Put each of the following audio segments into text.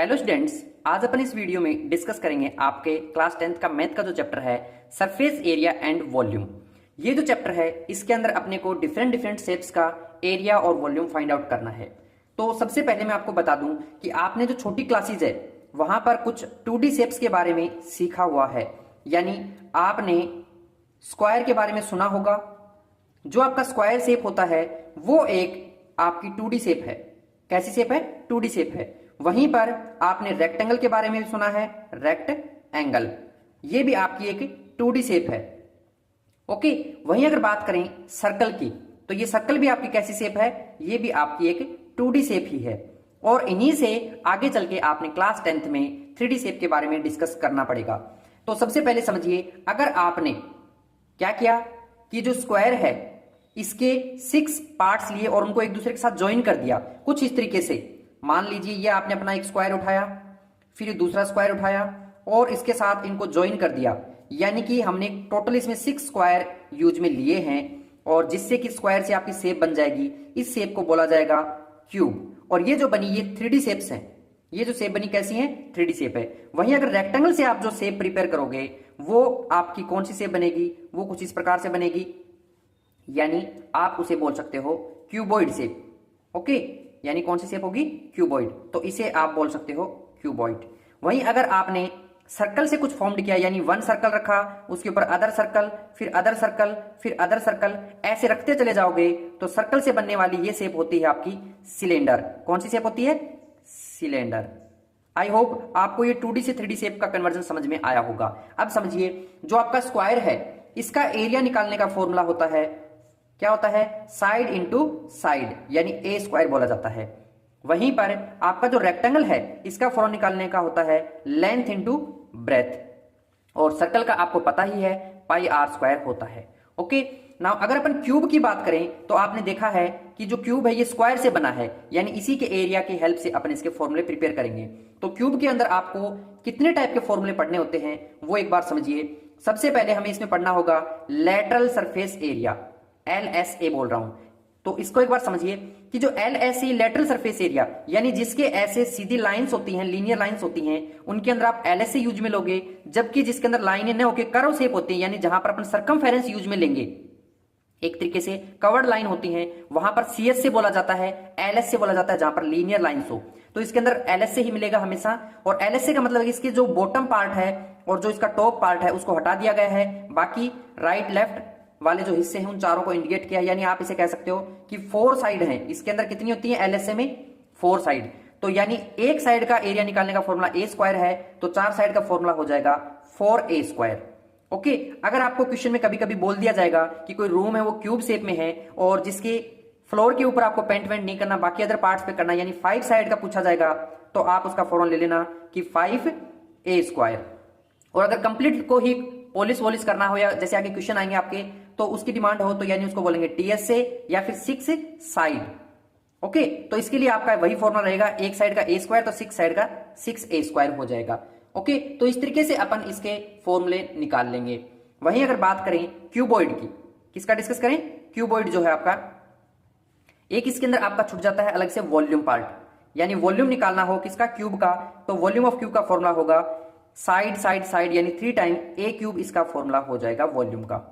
Hello students, आज अपन इस video में डिस्कस करेंगे आपके क्लास 10th का मैथ का जो चैप्टर है सरफेस एरिया एंड वॉल्यूम। ये जो चैप्टर है इसके अंदर अपने को डिफरेंट शेप्स का एरिया और वॉल्यूम फाइंड आउट करना है। तो सबसे पहले मैं आपको बता दूं कि आपने जो छोटी क्लासेज है वहां पर कुछ 2D शेप्स के बारे में सीखा हुआ है, यानी आपने स्क्वायर के बारे में सुना होगा। जो आपका स्क्वायर शेप होता है वो एक आपकी 2D शेप है। कैसी शेप है? 2D शेप है। वहीं पर आपने रेक्टेंगल के बारे में भी सुना है, रेक्ट एंगल, ये भी आपकी एक 2D शेप है। ओके, वहीं अगर बात करें सर्कल की तो ये सर्कल भी आपकी कैसी शेप है? ये भी आपकी एक 2D शेप ही है। और इन्हीं से आगे चल के आपने क्लास 10th में 3D शेप के बारे में डिस्कस करना पड़ेगा। तो सबसे पहले समझिए, अगर आपने क्या किया कि जो स्क्वायर है इसके 6 पार्ट्स लिए और उनको एक दूसरे के साथ ज्वाइन कर दिया कुछ इस तरीके से। मान लीजिए ये आपने अपना एक स्क्वायर उठाया, फिर दूसरा स्क्वायर उठाया और इसके साथ इनको ज्वाइन कर दिया, यानी कि हमने टोटल इसमें 6 स्क्वायर यूज में लिए हैं और जिससे कि स्क्वायर से आपकी शेप बन जाएगी। इस शेप को बोला जाएगा क्यूब। और ये जो बनी ये 3D शेप्स हैं। ये जो शेप बनी कैसी है? 3D शेप है। वहीं अगर रेक्टेंगल से आप जो शेप प्रिपेयर करोगे वो आपकी कौन सी शेप बनेगी? वो कुछ इस प्रकार से बनेगी, यानी आप उसे बोल सकते हो क्यूबॉइड शेप। ओके, यानी कौन सी शेप होगी? क्यूबॉइड। तो इसे आप बोल सकते हो क्यूबॉइड। वहीं अगर आपने सर्कल से कुछ फॉर्म्ड किया, यानी 1 सर्कल रखा, उसके ऊपर अदर सर्कल, फिर अदर सर्कल, फिर अदर सर्कल, ऐसे रखते चले जाओगे तो सर्कल से बनने वाली ये शेप होती है आपकी सिलेंडर। कौन सी शेप होती है? सिलेंडर। आई होप आपको ये 2D से 3D शेप का कन्वर्जन समझ में आया होगा। अब समझिए, जो आपका स्क्वायर है इसका एरिया निकालने का फॉर्मूला होता है, क्या होता है? साइड इंटू साइड, यानी ए स्क्वायर बोला जाता है। वहीं पर आपका जो रेक्टेंगल है इसका फॉर्मूला निकालने का होता है लेंथ इंटू ब्रेथ। और सर्कल का आपको पता ही है पाई आर स्क्वायर होता है। ओके, नाउ अगर अपन क्यूब की बात करें तो आपने देखा है कि जो क्यूब है ये स्क्वायर से बना है, यानी इसी के एरिया की हेल्प से अपन इसके फॉर्मूले प्रिपेयर करेंगे। तो क्यूब के अंदर आपको कितने टाइप के फॉर्मूले पढ़ने होते हैं वो एक बार समझिए। सबसे पहले हमें इसमें पढ़ना होगा लेटरल सरफेस एरिया, LSA बोल रहा हूं। तो इसको एक बार समझिए कि जो LSA लेटरल सरफेस एरिया, यानी जिसके ऐसे सीधी लाइंस होती हैं, लीनियर लाइंस होती हैं, उनके अंदर आप LSA यूज में लोगे। जबकि जिसके अंदर लाइनें न होकर कर्व शेप होती है, यानी जहां पर अपन सर्कमफेरेंस यूज में लेंगे, एक तरीके से कवर्ड लाइन होती है, वहां पर CS से बोला जाता है, LS से बोला जाता है जहां पर लीनियर लाइंस हो। तो इसके अंदर LSA ही मिलेगा हमेशा। और LSA का मतलब है कि इसके जो बॉटम पार्ट है और जो इसका टॉप पार्ट है उसको हटा दिया गया है, बाकी राइट लेफ्ट वाले जो हिस्से हैं उन चारों को इंडिकेट किया। यानी आप इसे कह सकते हो कि 4 साइड हैं। इसके अंदर कितनी होती है LSA में? 4 साइड। तो यानी एक साइड का एरिया निकालने का फॉर्मूला ए स्क्वायर है, तो 4 साइड का फॉर्मूला हो जाएगा 4A स्क्वायर। ओके, अगर आपको क्वेश्चन में कभी कभी बोल दिया जाएगा कि कोई रूम है वो क्यूब शेप में है और जिसके फ्लोर के ऊपर आपको पेंट वेंट नहीं करना, बाकी अदर पार्ट्स पे करना, यानी 5 साइड का पूछा जाएगा, तो आप उसका फॉर्मूला ले लेना कि 5A स्क्वायर। और अगर कंप्लीट को ही पॉलिश वॉलिश करना हो, या जैसे आगे क्वेश्चन आएंगे आपके तो उसकी डिमांड हो, तो यानी उसको बोलेंगे TSA या फिर 6 साइड। ओके, तो इसके लिए आपका वही फॉर्मूला रहेगा, एक साइड का A स्क्वायर तो 6 साइड का 6A स्क्वायर हो जाएगा। ओके, तो इस तरीके से अपन इसके फॉर्मूले निकाल लेंगे। वहीं अगर बात करें क्यूबॉइड की, किसका डिस्कस करें? क्यूबॉइड जो है आपका, एक इसके अंदर आपका छूट जाता है अलग से वॉल्यूम पार्ट, यानी वॉल्यूम निकालना हो किसका? क्यूब का, तो वॉल्यूम ऑफ क्यूब का फॉर्मूला होगा साइड साइड साइड, यानी 3 टाइम A क्यूब, इसका फॉर्मूला हो जाएगा वॉल्यूम का।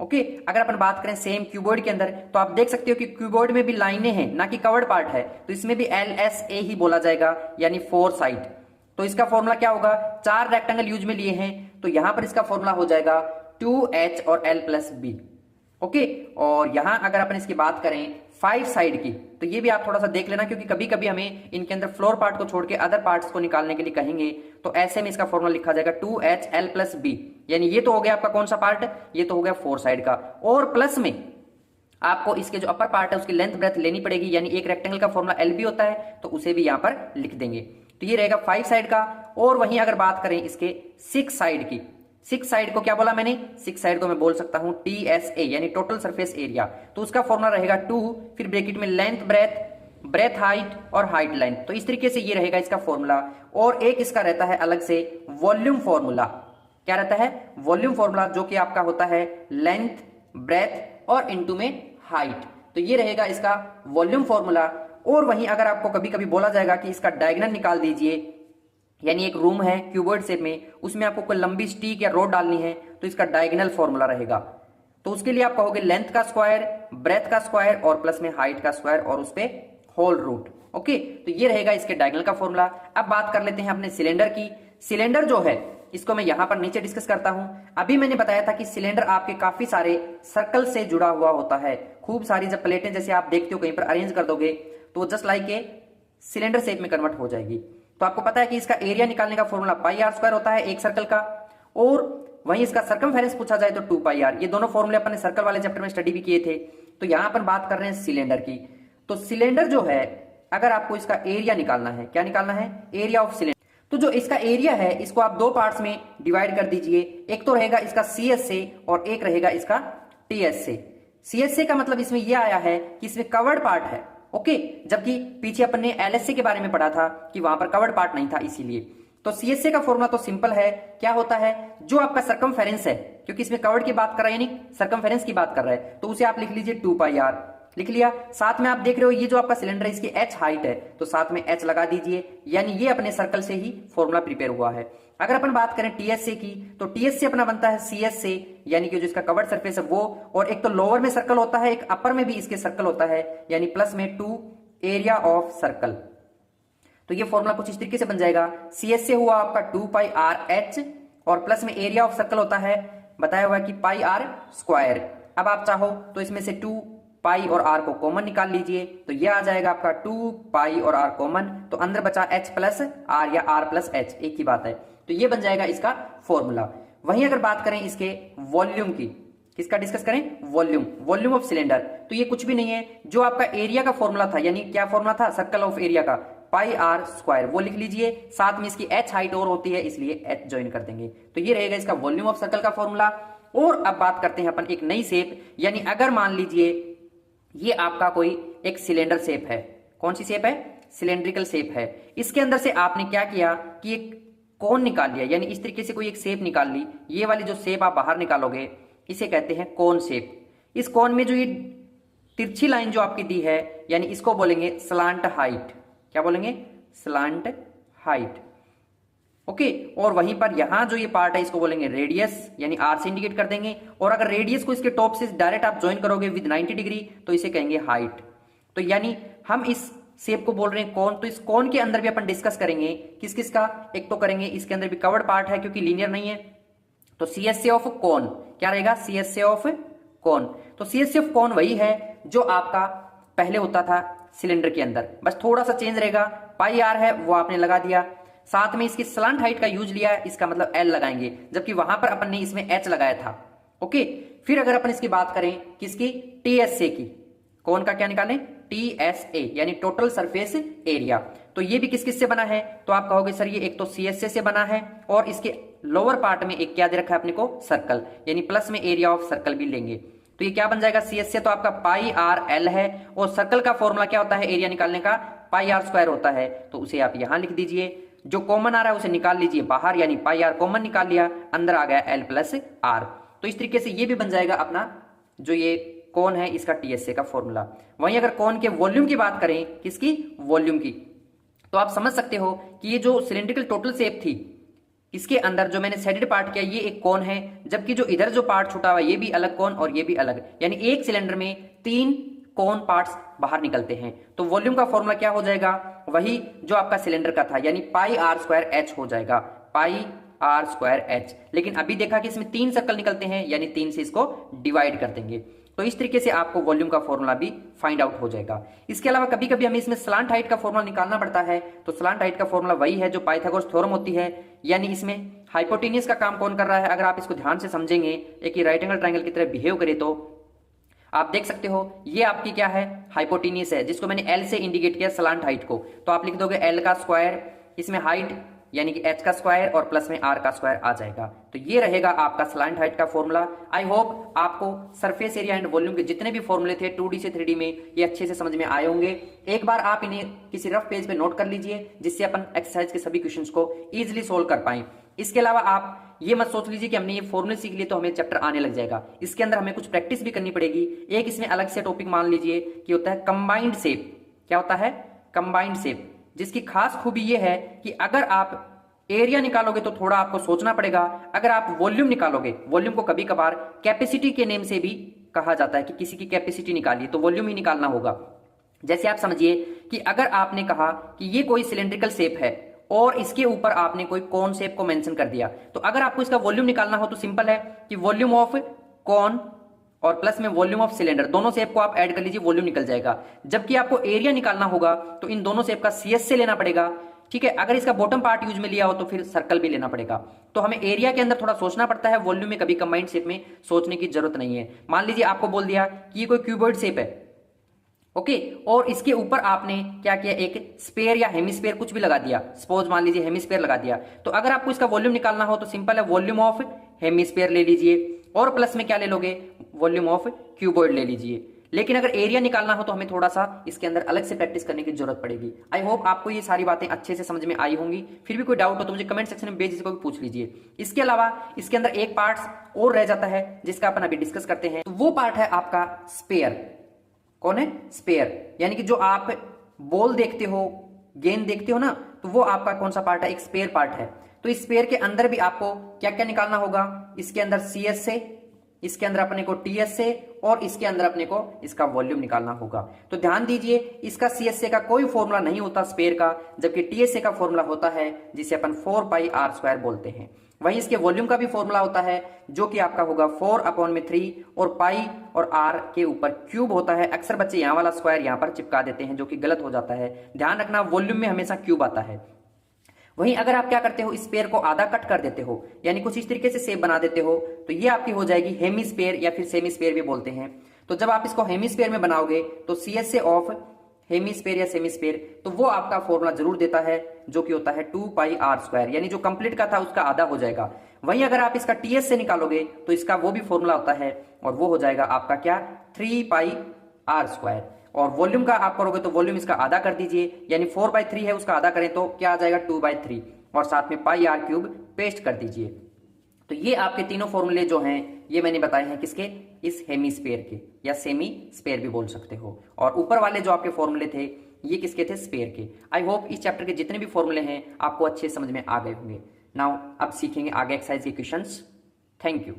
ओके, अगर अपन बात करें सेम क्यूबॉइड के अंदर तो आप देख सकते हो कि क्यूबॉइड में भी लाइनें हैं, ना कि कवर्ड पार्ट है, तो इसमें भी LSA ही बोला जाएगा, यानी 4 साइड। तो इसका फॉर्मूला क्या होगा? 4 रेक्टेंगल यूज में लिए हैं, तो यहां पर इसका फॉर्मूला हो जाएगा 2H और L+B। ओके, और यहां अगर अपन इसकी बात करें 5 साइड की, तो ये भी आप थोड़ा सा देख लेना, क्योंकि कभी कभी हमें इनके अंदर फ्लोर पार्ट को छोड़ के अदर पार्ट्स को निकालने के लिए कहेंगे, तो ऐसे में इसका फॉर्मूला लिखा जाएगा 2H L+B। यानी ये तो हो गया आपका कौन सा पार्ट? ये तो हो गया 4 साइड का। और प्लस में आपको इसके जो अपर पार्ट है उसकी लेंथ ब्रेथ लेनी पड़ेगी, यानी एक रेक्टेंगल का फॉर्मूला LB होता है, तो उसे भी यहां पर लिख देंगे। तो ये रहेगा 5 साइड का। और वहीं अगर बात करें इसके 6 साइड की, 6 साइड को क्या बोला मैंने? 6 साइड को मैं बोल सकता हूं TSA, यानी टोटल सरफेस एरिया। तो उसका फॉर्मूला रहेगा 2, फिर ब्रैकेट में लेंथ ब्रेथ, ब्रेथ हाइट और हाइट लेंथ। तो इस तरीके से ये रहेगा इसका फॉर्मूला। और एक इसका रहता है अलग से वॉल्यूम फॉर्मूला। क्या रहता है? वॉल्यूम फॉर्मूला, जो कि आपका होता है लेंथ ब्रेथ और इनटू में हाइट। तो ये रहेगा इसका वॉल्यूम फॉर्मूला। और वहीं अगर आपको कभी कभी बोला जाएगा कि इसका डायगोनल निकाल दीजिए यानी एक रूम है क्यूबॉइड शेप में, उसमें आपको कोई लंबी स्टिक या रॉड डालनी है तो इसका डायगोनल फॉर्मूला रहेगा। तो उसके लिए आप कहोगे लेंथ का स्क्वायर, ब्रेथ का स्क्वायर और प्लस में हाइट का स्क्वायर और उस पे होल रूट। ओके, तो ये रहेगा इसके डायगोनल का फॉर्मूला। अब बात कर लेते हैं अपने सिलेंडर की। सिलेंडर जो है इसको मैं यहां पर नीचे डिस्कस करता हूं। अभी मैंने बताया था कि सिलेंडर आपके काफी सारे सर्कल से जुड़ा हुआ होता है। खूब सारी जब प्लेटें जैसे आप देखते हो कहीं पर अरेंज कर दोगे तो just like a cylinder shape में कन्वर्ट हो जाएगी। तो आपको पता है कि इसका एरिया निकालने का फॉर्मूला पाई आर स्क्वायर होता है एक सर्कल का, और वहीं इसका सर्कमफेरेंस पूछा जाए तो 2 पाई आर। ये दोनों फॉर्मूले अपन ने सर्कल वाले चैप्टर में स्टडी भी किए थे। तो यहां पर बात कर रहे हैं सिलेंडर की। तो सिलेंडर जो है अगर आपको इसका एरिया निकालना है, क्या निकालना है, एरिया ऑफ सिलेंडर, तो जो इसका एरिया है इसको आप दो पार्ट्स में डिवाइड कर दीजिए। एक तो रहेगा इसका CS से और एक रहेगा इसका TS से। CS से का मतलब इसमें यह आया है कि इसमें कवर्ड पार्ट है, ओके, जबकि पीछे अपन ने LSA के बारे में पढ़ा था कि वहां पर कवर्ड पार्ट नहीं था इसीलिए। तो CSA का फॉर्मूला तो सिंपल है, क्या होता है, जो आपका सर्कमफेरेंस है, क्योंकि इसमें कवर्ड की बात कर रहा है यानी सर्कमफेरेंस की बात कर रहा है, तो उसे आप लिख लीजिए 2 पाई आर, लिख लिया। साथ में आप देख रहे हो ये जो आपका सिलेंडर है इसकी h हाइट है, तो साथ में h लगा दीजिए, यानी ये अपने सर्कल से ही फॉर्मूला प्रिपेयर हुआ है। अगर अपन बात करें TS की, तो TS से अपना बनता है CS से, यानी कि जो इसका कवर्ड सरफेस है वो, और एक तो लोअर में सर्कल होता है, एक अपर में भी इसके सर्कल होता है, यानी प्लस में 2 एरिया ऑफ सर्कल। तो ये फॉर्मूला कुछ इस तरीके से बन जाएगा। CS से हुआ आपका 2 पाई आर एच और प्लस में एरिया ऑफ सर्कल होता है, बताया हुआ है कि पाई आर स्क्वायर। अब आप चाहो तो इसमें से 2 पाई और आर को कॉमन निकाल लीजिए, तो ये आ जाएगा आपका 2 पाई और आर कॉमन, तो अंदर बचा h प्लस आर या आर प्लस एच, एक ही बात है। तो ये बन जाएगा इसका फॉर्मूला। वहीं अगर बात करें इसके वॉल्यूम की, किसका डिस्कस करें, वॉल्यूम, वॉल्यूम ऑफ सिलेंडर, तो ये कुछ भी नहीं है, जो आपका एरिया का फॉर्मूला था, यानी क्या फॉर्मूला था, सर्कल ऑफ एरिया का, पाई आर स्क्वायर, वो लिख लीजिए। साथ में इसकी h हाइट और होती है इसलिए h ज्वाइन कर देंगे, तो ये रहेगा इसका वॉल्यूम ऑफ सर्कल का फॉर्मूला। और अब बात करते हैं अपन एक नई शेप, यानी अगर मान लीजिए ये आपका कोई एक सिलेंडर शेप है, कौन सी शेप है, सिलेंड्रिकल शेप है, इसके अंदर से आपने क्या किया कि एक कोन निकाल लिया, यानी इस तरीके से कोई एक शेप निकाल ली। ये वाली जो शेप आप बाहर निकालोगे इसे कहते हैं कोन शेप। इस कोन में जो ये तिरछी लाइन जो आपकी दी है, यानी इसको बोलेंगे स्लांट हाइट, क्या बोलेंगे, स्लांट हाइट, ओके। और वहीं पर यहां जो ये पार्ट है इसको बोलेंगे रेडियस, यानी आर से इंडिकेट कर देंगे। और अगर रेडियस को इसके टॉप से डायरेक्ट आप ज्वाइन करोगे विद 90 डिग्री तो इसे कहेंगे हाइट। तो यानी हम इस शेप को बोल रहे हैं कोन, तो इस कोन के अंदर भी अपन डिस्कस करेंगे किस किस का, एक तो करेंगे इसके अंदर भी कवर्ड पार्ट है क्योंकि लीनियर नहीं है, तो CSA ऑफ कोन क्या रहेगा, CSA ऑफ कोन। तो CSA ऑफ कोन वही है जो आपका पहले होता था सिलेंडर के अंदर, बस थोड़ा सा चेंज रहेगा। पाई आर है वो आपने लगा दिया, साथ में इसकी स्लांट हाइट का यूज लिया, इसका मतलब L लगाएंगे, जबकि वहां पर अपन ने इसमें H लगाया था, ओके। फिर अगर अपन इसकी बात करें किसकी, TSA की, कौन का क्या निकालें, TSA यानी टोटल सरफेस एरिया। तो ये भी किस किस से बना है, तो आप कहोगे सर ये एक तो CSA से बना है और इसके लोअर पार्ट में एक क्या दे रखा है अपने को, सर्कल, यानी प्लस में एरिया ऑफ सर्कल भी लेंगे। तो ये क्या बन जाएगा, CSA तो आपका पाई आर एल है, और सर्कल का फॉर्मूला क्या होता है एरिया निकालने का, पाई आर स्क्वायर होता है, तो उसे आप यहां लिख दीजिए। जो कॉमन आ रहा है उसे निकाल लीजिए बाहर, यानी पाई आर कॉमन निकाल लिया, अंदर आ गया L प्लस आर। तो इस तरीके से ये भी बन जाएगा अपना जो ये कौन है इसका TSA का फॉर्मूला। वहीं अगर कौन के वॉल्यूम की बात करें, किसकी, वॉल्यूम की, तो आप समझ सकते हो कि ये जो सिलेंड्रिकल टोटल शेप थी इसके अंदर जो मैंने शेडेड पार्ट किया ये एक कौन है, जबकि जो इधर जो पार्ट छूटा हुआ ये भी अलग कौन और ये भी अलग, यानी एक सिलेंडर में 3 कौन पार्ट्स बाहर निकलते हैं। तो वॉल्यूम का फॉर्मूला क्या हो जाएगा, वही जो आपका सिलेंडर का था, यानी पाई आर स्क्वायर एच हो जाएगा, पाई आर स्क्वायर एच। लेकिन अभी देखा कि इसमें 3 सर्कल निकलते हैं, यानी 3 से इसको डिवाइड कर देंगे। तो इस तरीके से आपको वॉल्यूम का फॉर्मूला भी फाइंड आउट हो जाएगा। इसके अलावा कभी कभी हमें इसमें स्लांट हाइट का फॉर्मूला निकालना पड़ता है, तो स्लांट हाइट का फॉर्मूला वही है जो पाइथागोरस थ्योरम होती है, यानी इसमें हाइपोटेनियस का काम कौन कर रहा है। अगर आप इसको ध्यान से समझेंगे, एक ही राइट एंगल ट्रायंगल की तरह बिहेव करे, तो आप देख सकते हो ये आपकी क्या है, हाइपोटेनियस है, जिसको मैंने L से इंडिकेट किया स्लांट हाइट को। तो आप लिख दोगे L का स्क्वायर, इसमें हाइट यानी कि H का स्क्वायर और प्लस में R का स्क्वायर आ जाएगा। तो ये रहेगा आपका स्लांट हाइट का फॉर्मूला। आई होप आपको सरफेस एरिया एंड वॉल्यूम के जितने भी फॉर्मूले थे 2D से 3D में ये अच्छे से समझ में आए होंगे। एक बार आप इन्हें किसी रफ पेज पे नोट कर लीजिए, जिससे अपन एक्सरसाइज के सभी क्वेश्चंस को इजीली सोल्व कर पाएं। इसके अलावा आप ये मत सोच लीजिए कि हमने ये फॉर्मूले सीख लिए तो हमें चैप्टर आने लग जाएगा। इसके अंदर हमें कुछ प्रैक्टिस भी करनी पड़ेगी। एक इसमें अलग से टॉपिक मान लीजिए कि होता है कंबाइंड शेप। क्या होता है, कंबाइंड शेप, जिसकी खास खूबी ये है कि अगर आप एरिया निकालोगे तो थोड़ा आपको सोचना पड़ेगा। अगर आप वॉल्यूम निकालोगे, वॉल्यूम को कभी कभार कैपेसिटी के नेम से भी कहा जाता है कि किसी की कैपेसिटी निकालिए, तो वॉल्यूम ही निकालना होगा। जैसे आप समझिए कि अगर आपने कहा कि ये कोई सिलेंड्रिकल शेप है और इसके ऊपर आपने कोई कॉन शेप को मेंशन कर दिया, तो अगर आपको इसका वॉल्यूम निकालना हो तो सिंपल है कि वॉल्यूम ऑफ कॉन और प्लस में वॉल्यूम ऑफ सिलेंडर, दोनों शेप को आप ऐड कर लीजिए, वॉल्यूम निकल जाएगा। जबकि आपको एरिया निकालना होगा तो इन दोनों शेप का CS से लेना पड़ेगा, ठीक है। अगर इसका बॉटम पार्ट यूज में लिया हो तो फिर सर्कल भी लेना पड़ेगा। तो हमें एरिया के अंदर थोड़ा सोचना पड़ता है, वॉल्यूम में कभी कंबाइंड शेप में सोचने की जरूरत नहीं है। मान लीजिए आपको बोल दिया कि ये कोई क्यूबॉइड शेप है, ओके, और इसके ऊपर आपने क्या किया, एक स्पेयर या हेमिस्फेयर कुछ भी लगा दिया, सपोज मान लीजिए हेमिस्फेयर लगा दिया। तो अगर आपको इसका वॉल्यूम निकालना हो तो सिंपल है, वॉल्यूम ऑफ हेमिस्फेयर ले लीजिए और प्लस में क्या ले लोगे, वॉल्यूम ऑफ क्यूबॉइड ले लीजिए। लेकिन अगर एरिया निकालना हो तो हमें थोड़ा सा इसके अंदर अलग से प्रैक्टिस करने की जरूरत पड़ेगी। आई होप आपको ये सारी बातें अच्छे से समझ में आई होंगी। फिर भी कोई डाउट हो तो मुझे कमेंट सेक्शन में बेझिझक होकर पूछ लीजिए। इसके अलावा इसके अंदर एक पार्ट और रह जाता है जिसका अपन अभी डिस्कस करते हैं, तो वो पार्ट है आपका स्पेयर। कौन है, स्पेयर, यानी कि जो आप बॉल देखते हो, गेंद देखते हो ना, तो वो आपका कौन सा पार्ट है, एक स्पेयर पार्ट है। तो इस स्पेयर के अंदर भी आपको क्या क्या निकालना होगा, इसके अंदर CS से, इसके अंदर अपने को TS से और इसके अंदर अपने को इसका वॉल्यूम निकालना होगा। तो ध्यान दीजिए, इसका CS से का कोई फॉर्मूला नहीं होता स्पेयर का, जबकि TS से का फॉर्मूला होता है जिसे अपन 4πr² बोलते हैं। वहीं इसके वॉल्यूम का भी फॉर्मूला होता है जो कि आपका होगा 4/3 और पाई और r के ऊपर क्यूब होता है। अक्सर बच्चे यहाँ वाला स्क्वायर यहाँ पर चिपका देते हैं जो कि गलत हो जाता है। ध्यान रखना, वॉल्यूम में हमेशा क्यूब आता है। वहीं अगर आप क्या करते हो, स्पेयर को आधा कट कर देते हो, यानी कुछ इस तरीके से शेप बना देते हो, तो ये आपकी हो जाएगी हेमिस्फेयर या फिर सेमीस्फेयर भी बोलते हैं। तो जब आप इसको हेमिस्फेयर में बनाओगे तो CS से ऑफ हेमिस्फेयर या सेमीस्फेयर, तो वो आपका फॉर्मूला जरूर देता है जो कि होता है 2πr², यानी जो कंप्लीट का था उसका आधा हो जाएगा। वहीं अगर आप इसका TS से निकालोगे तो इसका वो भी फॉर्मूला होता है और वो हो जाएगा आपका क्या, 3πr²। और वॉल्यूम का आप करोगे तो वॉल्यूम इसका आधा कर दीजिए, यानी 4/3 है उसका आधा करें तो क्या आ जाएगा, 2/3, और साथ में πr³ पेस्ट कर दीजिए। तो ये आपके तीनों फॉर्मूले जो हैं ये मैंने बताए हैं किसके, इस हेमिस्फेयर के, या सेमी स्पेयर भी बोल सकते हो। और ऊपर वाले जो आपके फॉर्मूले थे ये किसके थे, स्पेयर के। आई होप इस चैप्टर के जितने भी फॉर्मूले हैं आपको अच्छे समझ में आ गए होंगे। नाउ अब सीखेंगे आगे एक्सरसाइज के क्वेश्चंस। Thank you.